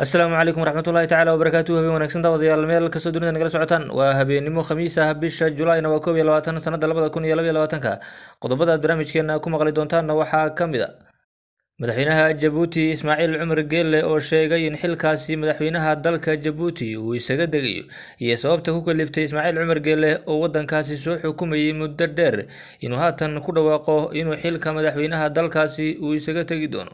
asalaamu calaykum waraxmatullaahi tacaala wabarakaatuhu habeen wanaagsan daawadayaal meel kastoo dunida nagala socotaan waa habeenimo khamiis ah bisha julaayna waa 21 sanada 2022 qodobada aad barnaamijkeena ku maqli doontaanna waxaa ka mid a madaxweynaha jabuuti ismaaciil cumar geelle oo sheegay in xilkaasi madaxweynaha dalka jabuuti uu isaga degayo iyo sababta ku kaliftay ismaaciil cumar geelle oo wadankaasi soo xukumayay muddo dheer inuu haatan ku dhawaaqo inuu xilka madaxweynaha dalkaasi uu isaga tegi doono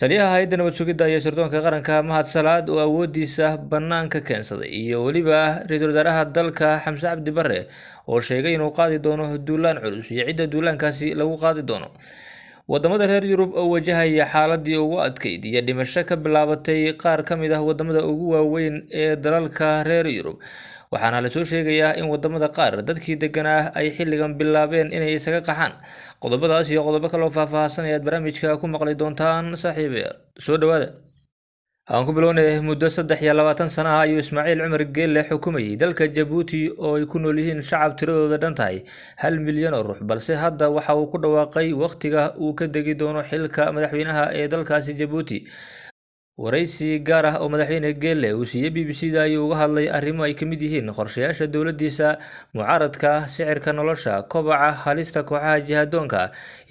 saliyaha hay'adda nabad sugidda iyo sirdoonka qaranka Mahad Salaad oo awoodiisa bannaanka keensaday iyo weliba ra'iisul wasaaraha dalka Xamse Cabdi Barre oo sheegay inuu qaadi doono duulaan culus iyo cidda duulaankaasi lagu qaadi doono wadamada reer Yurub oo wajahaya xaaladii ugu adkeyd iyo dhimasho ka bilaabatay qaar ka mid ah wadamada ugu waaweyn ee dalalka reer Yurub waxaana la soo sheegayaa in wadamada qaar dadkii deganaa ay xilligan bilaabeen inay isaga qaxaan qodobadaas iyo qodobo kale oo faahfaahsan ayaad barnaamijka ku maqli doontaan saaxiibayaal soo dhawaada aan ku bilownay muddo 23 sano ah ayuu Ismaaciil Cumar Geelle xukumayay dalka Jabuuti oo ay ku nool yihiin shacab tiradooda dhan tahay 1 milyan oo ruux balse hadda waxa uu ku dhawaaqay waqtiga uu ka degi doono xilka madaxweynaha ee dalkaasi Jabuuti waraysi gaar ah oo madaxweyne Geelle uu siiyay BBC-da ayuu uga hadlay arrimo ay ka mid yihiin qorshayaasha dowladdiisa mucaaradka sicirka nolosha kobaca halista kooxaha jihadoonka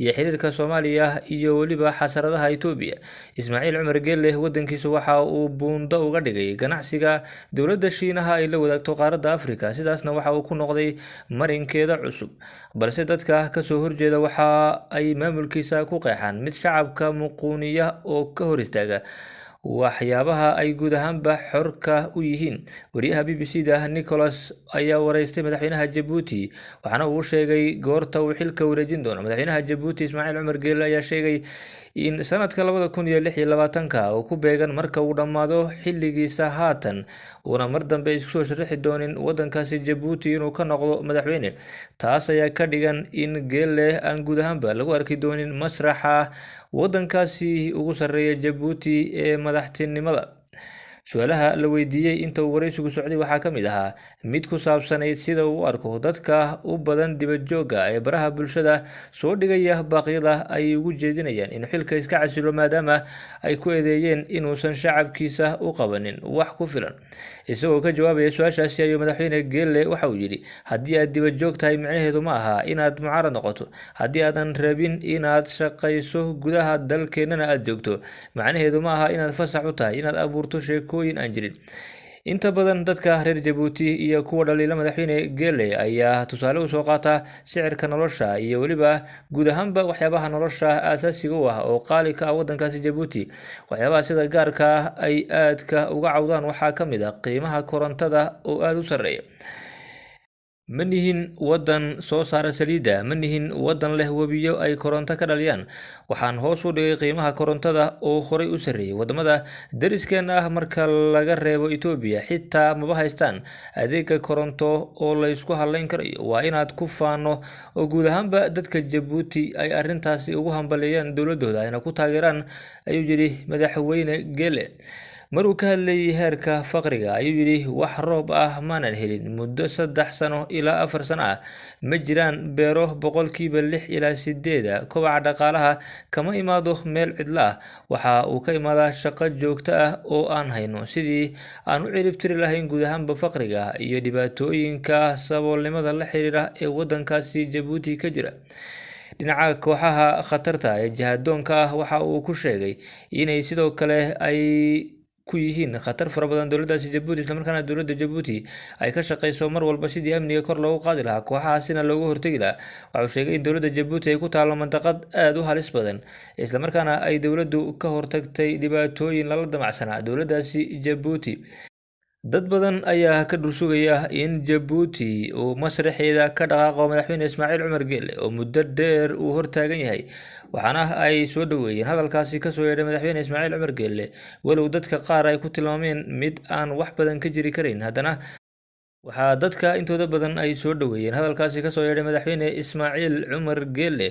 iyo xiriirka Soomaaliya iyo weliba xasaradaha Itoobiya Ismaaciil Cumar Geelle wadankiisu waxa uu buundo uga dhigay ganacsiga dowladda Shiinaha ay la wadaagto qaaradda Afrika sidaasna waxa uu ku noqday marinkeeda cusub balse dadka ka soo horjeeda waxa ay maamulkiisa ku qeexaan mid shacabka muquuniya oo ka hor istaaga waxyaabaha ay guud ahaanba xorka u yihiin wariyaha BBC-da Nicholas ayaa wareystay madaxweynaha Jabuuti waxaana uu sheegay goorta uu xilka wareejin doono madaxweynaha Jabuuti Ismaaciil Cumar Geelle ayaa sheegay in sanadka 2026 uu ku beegan marka uu dhamaado xilligiisa haatan uuna mar dambe isku soo sharaxi doonin wadankaasi Jabuuti inuu ka noqdo madaxweyne taas ayaa ka dhigan in Geelle aan guud ahaanba lagu arki doonin masraxa wadankaasi ugu sareeya Jabuuti ee madaxtinimada su'aalaha la weydiiyay inta uu wareysigu socday waxaa ka mid ahaa mid ku saabsanayd sida uu u arko dadka u badan dibadjooga ee baraha bulshada soo dhigaya baaqyada ay ugu jeedinayaan in xilka iska casilo maadaama ay ku eedeeyeen inuusan shacabkiisa u qabanin wax ku filan isagoo ka jawaabaya su'aashaasi ayuu madaxweyne Geelle waxa uu yidhi haddii aad dibadjoog tahay micnaheedu ma aha inaad mucaarad noqoto haddii aadan rabin inaad shaqayso gudaha dalkeenana aad joogto macnaheedu ma aha inaad fasax u tahay inaad abuurto sheekooyin aan jirin inta badan dadka reer Jabuuti iyo kuwa dhaliila madaxweyne Geelle ayaa tusaale u soo qaata sicirka nolosha iyo weliba guud ahaanba waxyaabaha nolosha aasaasiga u ah oo qaali ka ah wadankaasi Jabuuti waxyaabaha sida gaarka ah ay aadka uga cawdaan waxaa ka mid ah qiimaha korontada oo aad u sareeya ma nihin wadan soo saara saliidda ma nihin wadan leh webiyo ay koronto ka dhaliyaan waxaan hoos u dhigay qiimaha korontada oo horay u sareeyay wadamada dariskeena ah marka laga reebo Itoobiya xitaa maba haystaan adeega koronto oo la isku halayn karayo waa inaad ku faano oo guud ahaanba dadka Jabuuti ay arrintaasi ugu hambaleeyaan dowladooda ayna ku taageeraan ayuu yiri madaxweyne Geelle maruu ka hadlayay heerka faqriga ayuu yidhi wax roob ah maanan helin muddo 3 sano ilaa 4 sano ah ma jiraan beero 6% ilaa 8 kobaca dhaqaalaha kama imaado meel cidla ah waxa uu ka imaadaa shaqo joogto ah oo aan hayno sidii aan u ciribtiri lahayn guud ahaanba faqriga iyo dhibaatooyinka saboolnimada la xiriira ee wadankaasi Jabuuti ka jira dhinaca kooxaha khatarta ee jihadoonka ah waxa uu ku sheegay inay sidoo kale ay ku yihiin khatar fara badan dowladdaasi Jabuuti isla markaana dowladda Jabuuti ay ka shaqeyso mar walba sidii amniga kor loogu qaadi lahaa kooxahaasina looga hortagi lahaa waxa uu sheegay in dowladda Jabuuti ay ku taalo mandaqad aad u halis badan isla markaana ay dowladdu ka hortagtay dhibaatooyin lala damacsanaa dowladdaasi Jabuuti dad badan ayaa ka dhursugaya in Jabuuti uu masraxeeda ka dhaqaaqo madaxweyne Ismaaciil Cumar Geelle oo muddo dheer uu hortaagan yahay waxaana ay soo dhaweeyeen hadalkaasi ka soo yeedhay madaxweyne Ismaaciil Cumar Geelle walow dadka qaar ay ku tilmaameen mid aan wax badan ka jiri karin haddana waxaa dadka intooda badan ay soo dhaweeyeen hadalkaasi ka soo yeedhay madaxweyne Ismaaciil Cumar Geelle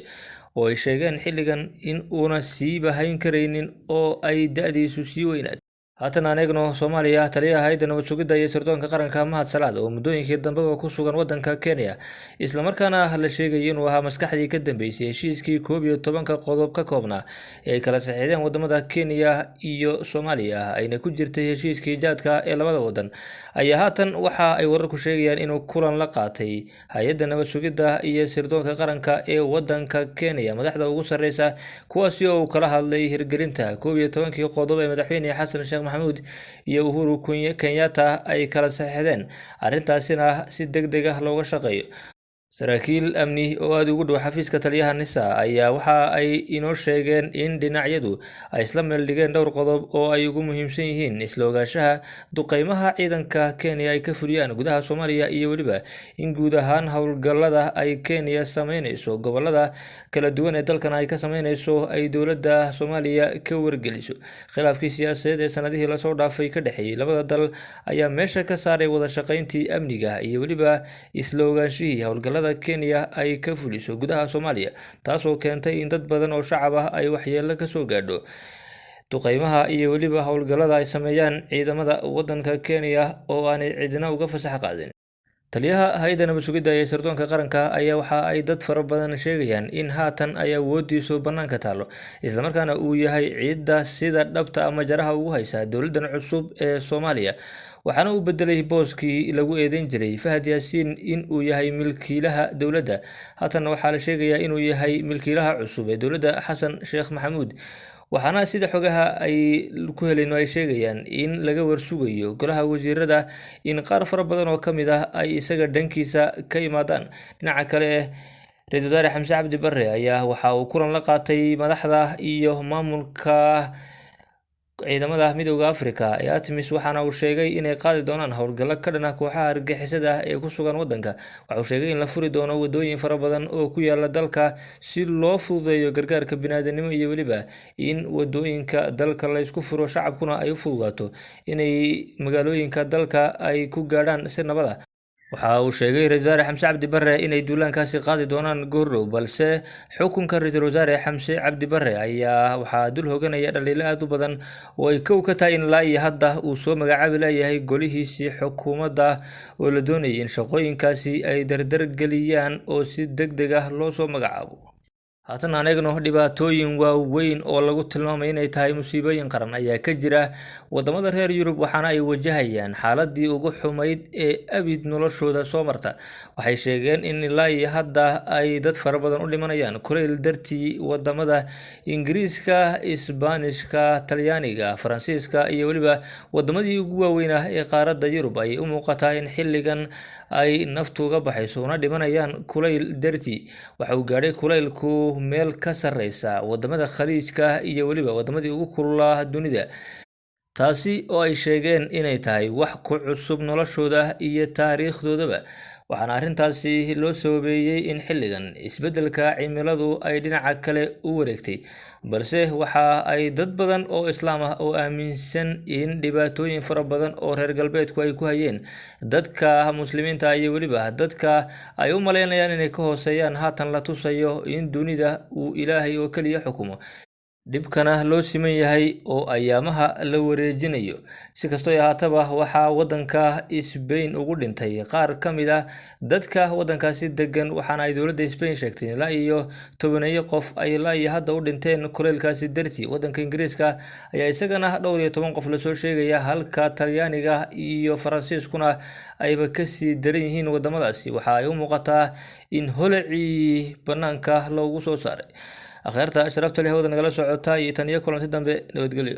oo ay sheegeen xilligan in uuna sii bahayn karaynin oo ay da'diisu sii weynaatay haatan aan eegno Soomaaliya. Taliyaha hay'adda nabad sugidda iyo sirdoonka qaranka Mahad Salaad oo muddooyinkii dambeba ku sugan waddanka Kenya, isla markaana la sheegay inuu ahaa maskaxdii ka dambeysay heshiiskii 11 qodob ka koobnaa ee ay kala saxiixdeen wadamada Kenya iyo Soomaaliya ayna ku jirtay heshiiskii jaadka ee labada wadan, ayaa haatan waxa ay wararku sheegayaan inuu kulan la qaatay hay'adda nabad sugidda iyo sirdoonka qaranka ee waddanka Kenya madaxda ugu sarreysa, kuwaasi oo kala hadlay hirgelinta 11 qodob ee madaxweyne Xasan Sheekh Maxamuud iyo Uhuru Kenyatta ay kala saxiixdeen, arrintaasina si degdeg ah looga shaqeeyo. Saraakiil amni oo aad ugu dhow xafiiska taliyaha NISA ayaa waxa ay inoo sheegeen in dhinacyadu ay isla meel dhigeen dhowr qodob oo ay ugu muhiimsan yihiin isla ogaanshaha duqeymaha ciidanka Kenya ay ka fuliyaan gudaha Soomaaliya iyo weliba in guud ahaan howlgallada ay Kenya sameyneyso gobollada kala duwan ee dalkan ay ka sameyneyso ay dowladda Soomaaliya ka wargeliso. Khilaafkii siyaasadeed ee sanadihii la soo dhaafay ka dhexeeyay labada dal ayaa meesha ka saaray wada shaqeyntii amniga iyo weliba isla ogaanshihii howlgallada Kenya ay ka fuliso gudaha Soomaaliya, taasoo keentay in dad badan oo shacab ah ay waxyeello ka soo gaadho duqeymaha iyo weliba howlgallada ay sameeyaan ciidamada waddanka Kenya oo aanay cidina uga fasax qaadin. Taliyaha hay'adda nabad sugidda iyo sirdoonka qaranka ayaa waxa ay dad fara badan sheegayaan in haatan ay awoodiisu bannaanka taalo, isla markaana uu yahay cidda sida dhabta ama jaraha ugu haysa dowladdan cusub ee Soomaaliya, waxaana uu bedelay booskii lagu eedeyn jiray Fahad Yaasiin in uu yahay milkiilaha dowladda. Haatanna waxaa la sheegayaa inuu yahay milkiilaha cusub ee dowladda Xasan Sheekh Maxamuud, waxaana sida xogaha ay ku heleen ay sheegayaan in laga warsugayo golaha wasiirada in qaar fara badan oo ka mid ah ay isaga dhankiisa ka yimaadaan. Dhinaca kale, Ra'iisul Wasaare Xamse Cabdi Barre ayaa waxa uu kulan la qaatay madaxda iyo maamulka ciidamada Midowga Afrika ee ATMIS, waxaana uu sheegay inay qaadi doonaan howlgallo ka dhan ah kooxaha argagixisada ah ee ku sugan waddanka. Waxa uu sheegay in la furi doono wadooyin fara badan oo ku yaala dalka si loo fududeeyo gargaarka bini'aadanimo iyo weliba in wadooyinka dalka la isku furo, shacabkuna ay u fududaato inay magaalooyinka dalka ay ku gaadhaan si nabad ah. Waxa uu sheegay Ra'iisul Wasaare Xamse Cabdi Barre inay duulaankaasi qaadi doonaan goordhow, balse xukunka Ra'iisul Wasaare Xamse Cabdi Barre ayaa waxaa dul hooganaya dhaliilo aad u badan oo ay kow ka tahay in ilaa iyo hadda uu soo magacaabi leeyahay golihiisii xukuumadda oo la doonayay in shaqooyinkaasi ay dardar geliyaan oo si degdeg ah loo soo magacaabo. Haatan aan eegno dhibaatooyin waaweyn oo lagu tilmaamay inay tahay musiibooyin qaran ayaa ka jira wadamada reer Yurub, waxaana ay wajahayaan xaaladii ugu xumayd ee abid noloshooda soo marta. Waxay sheegeen in ilaa iyo hadda ay dad fara badan u dhimanayaan kulayl dartii. Wadamada Ingiriiska, Isbaanishka, Talyaaniga, Faransiiska iyo weliba wadamadii ugu waaweynaa ee qaaradda Yurub ay u muuqataa in xilligan ay naftu uga baxayso una dhimanayaan kulayl dartii. Waxa uu gaadhay kulaylku meel ka sarreysa wadamada Khaliijka iyo weliba wadamadii ugu kululaa dunida, taasi oo ay sheegeen inay tahay wax ku cusub noloshooda iyo taariikhdoodaba. Waxaana arrintaasi loo sababeeyay in xilligan isbeddelka cimiladu ay dhinaca kale u wareegtay, balse waxa ay dad badan oo Islaam ah oo aaminsan in dhibaatooyin fara badan oo reer galbeedku ay ku hayeen dadka muslimiinta iyo weliba dadka ay u maleynayaan inay ka hooseeyaan, haatan la tusayo in dunida uu Ilaahay oo kaliya xukumo, dhibkana loo siman yahay oo ayaamaha la wareejinayo. Si kastoo ahaataba, waxaa waddanka Spain ugu dhintay qaar ka mid ah dadka waddankaasi degan, waxaana ay dowladda Spain sheegtay ilaa iyo 10 qof ay ilaa iyo hadda u dhinteen kulaylkaasi dartii. Waddanka Ingiriiska ayaa isagana dhowr iyo 10 qof lasoo sheegaya, halka Talyaaniga iyo Faransiiskuna ayba kasii daran yihiin. Wadamadaasi waxa ay u muuqataa in holacii bannaanka loogu soo saaray. Akhirta sharafta leh wada nagala socota iyo tan iyo kulanti dambe, nabadgelyo.